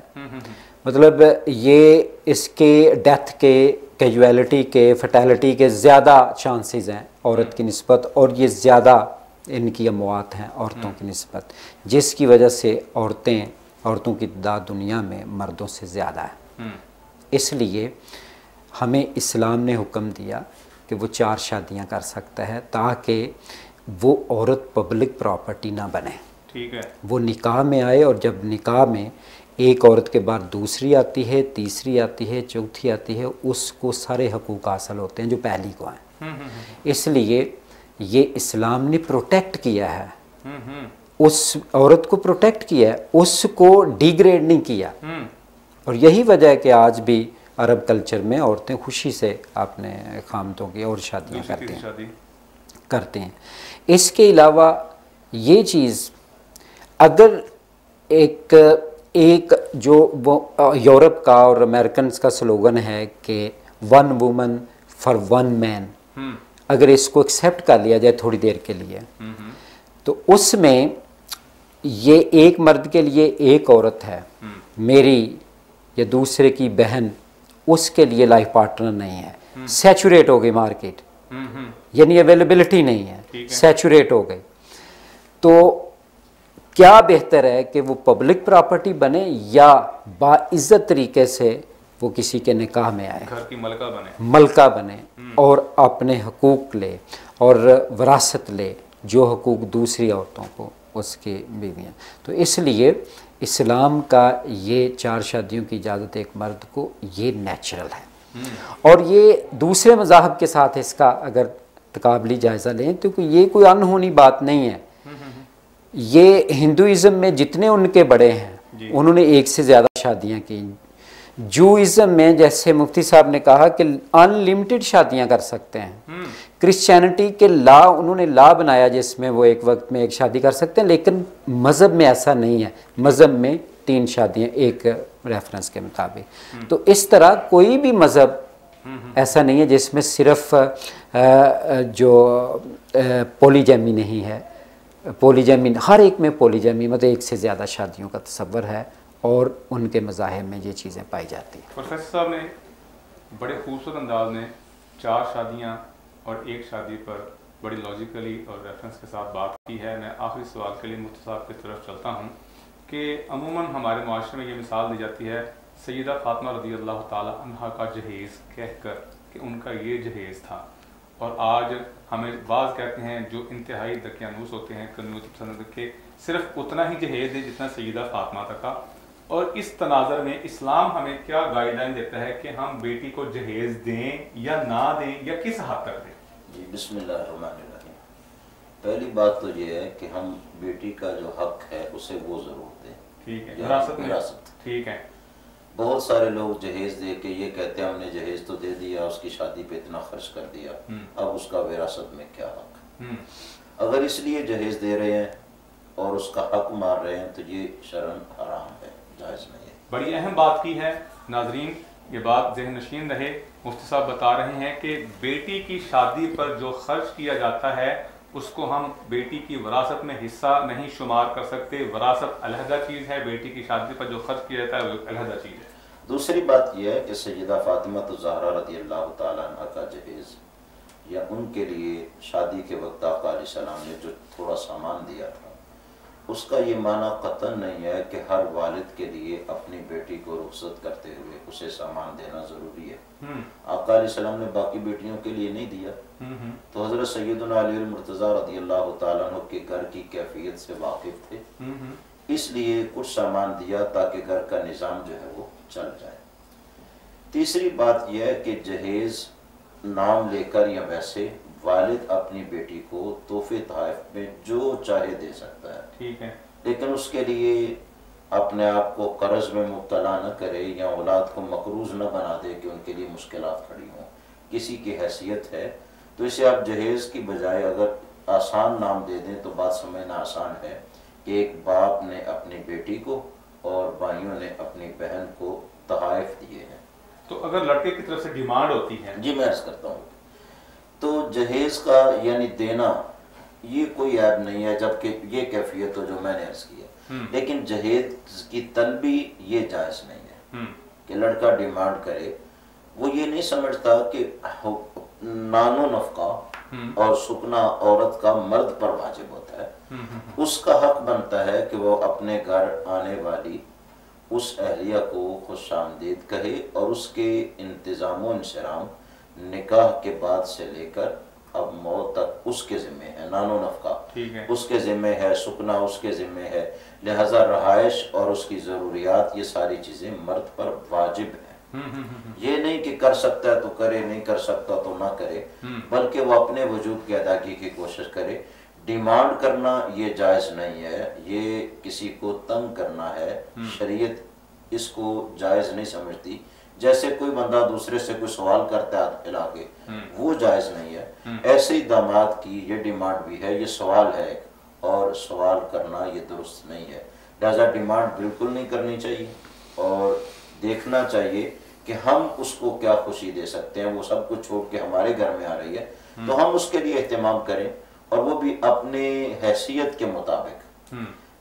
مطلب یہ اس کے ڈیتھ کے، کیجویلٹی کے، فیٹیلٹی کے زیادہ چانسز ہیں عورت کی نسبت، اور یہ زیادہ ان کی اموات ہیں عورتوں کی نسبت، جس کی وجہ سے عورتوں کی تعداد دنیا میں مردوں سے زیادہ ہے۔ اس لیے ہمیں اسلام نے حکم دیا کہ وہ 4 شادیاں کر سکتا ہے تاکہ وہ عورت پبلک پراپرٹی نہ بنے، ٹھیک ہے، وہ نکاح میں آئے، اور جب نکاح میں ایک عورت کے بعد دوسری آتی ہے، تیسری آتی ہے، چوتھی آتی ہے، اس کو سارے حقوق حاصل ہوتے ہیں جو پہلی کو ہیں۔ اس لیے یہ اسلام نے پروٹیکٹ کیا ہے، اس عورت کو پروٹیکٹ کیا ہے، اس کو ڈیگریڈ نہیں کیا، اور یہی وجہ ہے کہ آج بھی عرب کلچر میں عورتیں خوشی سے اپنے خامدوں کی اور شادیاں کرتے ہیں۔ اس کے علاوہ یہ چیز، اگر ایک جو وہ یورپ کا اور امریکنز کا سلوگن ہے کہ 1 وومن فار 1 مین، اگر اس کو ایکسیپٹ کر لیا جائے تھوڑی دیر کے لیے، تو اس میں یہ ایک مرد کے لیے ایک عورت ہے، میری یا دوسرے کی بہن، اس کے لیے لائف پارٹنر نہیں ہے، سیچوریٹ ہو گئی مارکیٹ، یعنی اویلیبلٹی نہیں ہے، سیچوریٹ ہو گئی، تو کیا بہتر ہے کہ وہ پبلک پراپرٹی بنے یا باعزت طریقے سے وہ کسی کے نکاح میں آئے، گھر کی ملکہ بنے اور اپنے حقوق لے اور وراثت لے جو حقوق دوسری عورتوں کو اس کی بیویاں۔ تو اس لیے اسلام کا یہ 4 شادیوں کی اجازت ایک مرد کو، یہ نیچرل ہے، اور یہ دوسرے مذاہب کے ساتھ اس کا اگر تقابلی جائزہ لیں تو یہ کوئی انہونی بات نہیں ہے۔ یہ ہندوازم میں جتنے ان کے بڑے ہیں انہوں نے 1 سے زیادہ شادیاں کی، جوئزم میں جیسے مفتی صاحب نے کہا کہ ان لمیٹڈ شادیاں کر سکتے ہیں، کرسچینٹی کے انہوں نے لا بنایا جس میں وہ ایک وقت میں ایک شادی کر سکتے ہیں، لیکن مذہب میں ایسا نہیں ہے، مذہب میں 3 شادیاں ایک ریفرنس کے مطابق۔ تو اس طرح کوئی بھی مذہب ایسا نہیں ہے جس میں صرف جو پولیجیمی نہیں ہے، پولیجیمی ہر ایک میں پولیجیمی مطلب 1 سے زیادہ شادیوں کا تصور ہے، اور ان کے مذاہب میں یہ چیزیں پائی جاتی ہیں۔ پروفیسر صاحب نے بڑے خوبصورت انداز میں 4 شادیاں اور 1 شادی پر بڑی لاجیکلی اور ریفرنس کے ساتھ بات کی ہے۔ میں آخری سوال کے لیے مفتی صاحب کی طرف چلتا ہوں کہ عموماً ہمارے معاشرے میں یہ مثال دی جاتی ہے سیدہ فاطمہ رضی اللہ تعالیٰ عنہا کا جہیز کہہ کر کہ ان کا یہ جہیز تھا، اور آج ہمیں بعض کہتے ہیں جو انتہائی دقیانوس ہوتے ہیں، کنیوت پسند کے، صرف اتنا ہی جہیز ہے جتنا سیدہ فاطمہ تک کا۔ اور اس تناظر میں اسلام ہمیں کیا گائیڈ لائن دیتا ہے کہ ہم بیٹی کو جہیز دیں یا نہ دیں یا کس حد تک دیں؟ جی بسم اللہ الرحمن الرحیم۔ پہلی بات تو یہ ہے کہ ہم بیٹی کا جو حق ہے اسے وہ ضرور دیں، ٹھیک ہے، وراثت، ٹھیک ہے۔ بہت سارے لوگ جہیز دے کے یہ کہتے ہیں ہم نے جہیز تو دے دیا، اس کی شادی پہ اتنا خرچ کر دیا، اب اس کا وراثت میں کیا حق؟ اگر اس لیے جہیز دے رہے ہیں اور اس کا حق مار رہے ہیں تو یہ شرعاً حرام ہے، جائز نہیں ہے۔ بڑی اہم بات کی ہے ناظرین، یہ بات ذہن نشین رہے۔ مفتی صاحب بتا رہے ہیں کہ بیٹی کی شادی پر جو خرچ کیا جاتا ہے اس کو ہم بیٹی کی وراثت میں حصہ نہیں شمار کر سکتے، وراثت علیحدہ چیز ہے، بیٹی کی شادی پر جو خرچ کیا جاتا ہے وہ علیحدہ چیز ہے۔ دوسری بات یہ ہے کہ سیدہ فاطمہ الزہرا رضی اللہ تعالیٰ عنہ کا جہیز یا ان کے لیے شادی کے وقت آقا علیہ السلام نے جو تھوڑا سامان دیا تھا، اس کا یہ معنی قطعاً نہیں ہے کہ ہر والد کے لیے اپنی بیٹی کو رخصت کرتے ہوئے اسے سامان دینا ضروری ہے۔ آقا علیہ السلام نے باقی بیٹیوں کے لیے نہیں دیا، تو حضرت سیدنا علی المرتضیٰ رضی اللہ تعالیٰ عنہ کے گھر کی کیفیت سے واقف تھے، اس لیے کچھ سامان دیا تاکہ گھر کا نظام جو ہے وہ چل جائے۔ تیسری بات یہ ہے کہ جہیز نام لے کر یا ویسے والد اپنی بیٹی کو تحفے تحائف میں جو چاہے دے سکتا ہے، ٹھیک ہے، لیکن اس کے لیے اپنے آپ کو قرض میں مبتلا نہ کرے یا اولاد کو مقروض نہ بنا دے کہ ان کے لیے مشکلات کھڑی ہوں۔ کسی کی حیثیت ہے تو اسے آپ جہیز کی بجائے اگر آسان نام دے دیں تو بات سمجھنا آسان ہے کہ ایک باپ نے اپنی بیٹی کو اور بھائیوں نے اپنی بہن کو تحائف دیے ہیں۔ تو اگر لڑکے کی طرف سے ڈیمانڈ ہوتی ہے، جی میں عرض کرتا ہوں، تو جہیز کا یعنی دینا یہ کوئی عیب نہیں ہے، جبکہ یہ کیفیت ہو جو میں نے عرض کیا، لیکن جہیز کی طلبی یہ جائز نہیں ہے کہ لڑکا ڈیمانڈ کرے۔ وہ یہ نہیں سمجھتا کہ نان و نفقہ اور سکنا عورت کا مرد پر واجب ہوتا ہے، اس کا حق بنتا ہے کہ وہ اپنے گھر آنے والی اس اہلیہ کو خوش آمدید کہے اور اس کے انتظام و انصرام نکاح کے بعد سے لے کر اب موت تک اس کے ذمہ ہے، نان و نفقہ اس کے ذمہ ہے، سکنا اس کے ذمہ ہے، لہذا رہائش اور اس کی ضروریات یہ ساری چیزیں مرد پر واجب ہیں۔ یہ نہیں کہ کر سکتا ہے تو کرے، نہیں کر سکتا تو نہ کرے، بلکہ وہ اپنے وجود کی ادائیگی کی کوشش کرے۔ ڈیمانڈ کرنا یہ جائز نہیں ہے، یہ کسی کو تنگ کرنا ہے، شریعت اس کو جائز نہیں سمجھتی۔ جیسے کوئی بندہ دوسرے سے کوئی سوال کرتا ہے ہاتھ پھیلا کے، وہ جائز نہیں ہے، ایسے ہی داماد کی یہ ڈیمانڈ بھی ہے، یہ سوال ہے اور سوال کرنا یہ درست نہیں ہے، لہذا ڈیمانڈ بالکل نہیں کرنی چاہیے اور دیکھنا چاہیے کہ ہم اس کو کیا خوشی دے سکتے ہیں۔ وہ سب کچھ چھوڑ کے ہمارے گھر میں آ رہی ہے تو ہم اس کے لیے اہتمام کریں اور وہ بھی اپنے حیثیت کے مطابق۔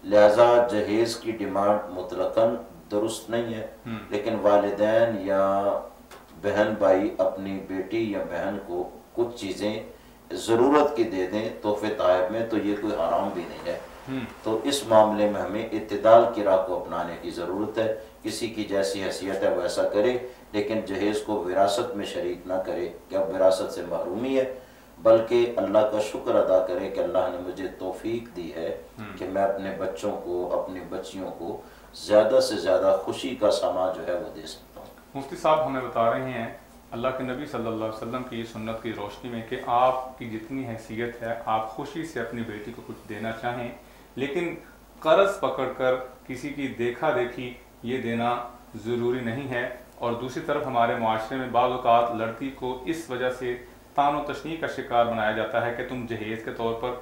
لہذا جہیز کی ڈیمانڈ مطلقاً درست نہیں ہے، لیکن والدین یا بہن بھائی اپنی بیٹی یا بہن کو کچھ چیزیں ضرورت کی دے دیں تحفے تحائف میں تو یہ کوئی حرام بھی نہیں ہے۔ تو اس معاملے میں ہمیں اعتدال کی راہ کو اپنانے کی ضرورت ہے، کسی کی جیسی حیثیت ہے ویسا کرے، لیکن جہیز کو وراثت میں شریک نہ کرے کہ اب وراثت سے محرومی ہے، بلکہ اللہ کا شکر ادا کرے کہ اللہ نے مجھے توفیق دی ہے کہ میں اپنے بچوں کو، اپنی بچیوں کو زیادہ سے زیادہ خوشی کا سامان جو ہے وہ دے سکتا ہوں۔ مفتی صاحب ہمیں بتا رہے ہیں اللہ کے نبی صلی اللہ علیہ وسلم کی سنت کی روشنی میں کہ آپ کی جتنی حیثیت ہے آپ خوشی سے اپنی بیٹی کو کچھ دینا چاہیں، لیکن قرض پکڑ کر کسی کی دیکھا دیکھی یہ دینا ضروری نہیں ہے۔ اور دوسری طرف ہمارے معاشرے میں بعض اوقات لڑکی کو اس وجہ سے تان و تشنیع کا شکار بنایا جاتا ہے کہ تم جہیز کے طور پر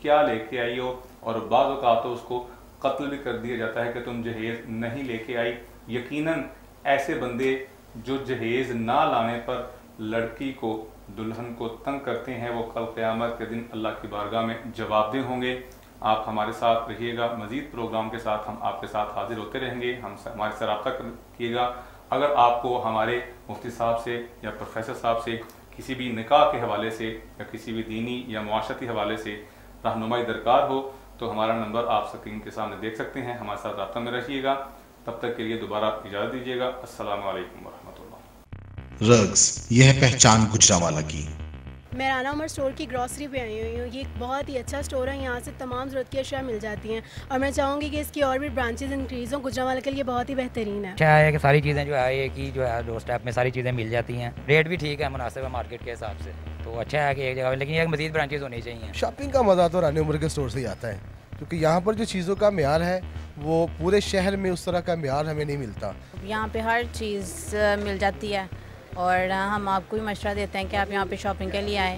کیا لے کے آئی ہو، اور بعض اوقات تو اس کو قتل بھی کر دیا جاتا ہے کہ تم جہیز نہیں لے کے آئی۔ یقیناً ایسے بندے جو جہیز نہ لانے پر لڑکی کو، دلہن کو تنگ کرتے ہیں، وہ کل قیامت کے دن اللہ کی بارگاہ میں جواب دہ ہوں گے۔ آپ ہمارے ساتھ رہیے گا، مزید پروگرام کے ساتھ ہم آپ کے ساتھ حاضر ہوتے رہیں گے، ہمارے سے رابطہ کیے گا۔ اگر آپ کو ہمارے مفتی صاحب سے یا پروفیسر صاحب سے کسی بھی نکاح کے حوالے سے یا کسی بھی دینی یا معاشرتی حوالے سے رہنمائی درکار ہو تو ہمارا نمبر آپ اسکرین کے سامنے دیکھ سکتے ہیں، ہمارے ساتھ رابطہ میں رہیے گا۔ تب تک کے لیے دوبارہ اجازت دیجیے گا۔ السلام علیکم ورحمۃ اللہ۔ رگز یہ ہے پہچان گجرانوالہ کی۔ میں رانا عمر اسٹور کی گروسری پہ آئی ہوئی ہوں۔ یہ ایک بہت ہی اچھا اسٹور ہے، یہاں سے تمام ضرورت کی اشیاء مل جاتی ہیں اور میں چاہوں گی کہ اس کی اور بھی برانچز انکریز ہوں۔ گجرانوالہ کے لیے بہت ہی بہترین ہے۔ اچھا ہے کہ ساری چیزیں جو ہے ایک ہی جو ہے ڈور اسٹیپ میں ساری چیزیں مل جاتی ہیں، ریٹ بھی ٹھیک ہے، مناسب ہے مارکیٹ کے حساب سے، تو اچھا ہے کہ ایک جگہ، لیکن یہ مزید برانچز ہونی چاہیے۔ شاپنگ کا مزہ تو رانا عمر کے اسٹور سے ہی آتا ہے، کیونکہ یہاں پر جو چیزوں کا معیار ہے وہ پورے شہر میں اس طرح کا معیار ہمیں نہیں ملتا۔ یہاں پہ ہر چیز مل جاتی ہے اور ہم آپ کو بھی مشورہ دیتے ہیں کہ آپ یہاں پہ شاپنگ کے لیے آئیں۔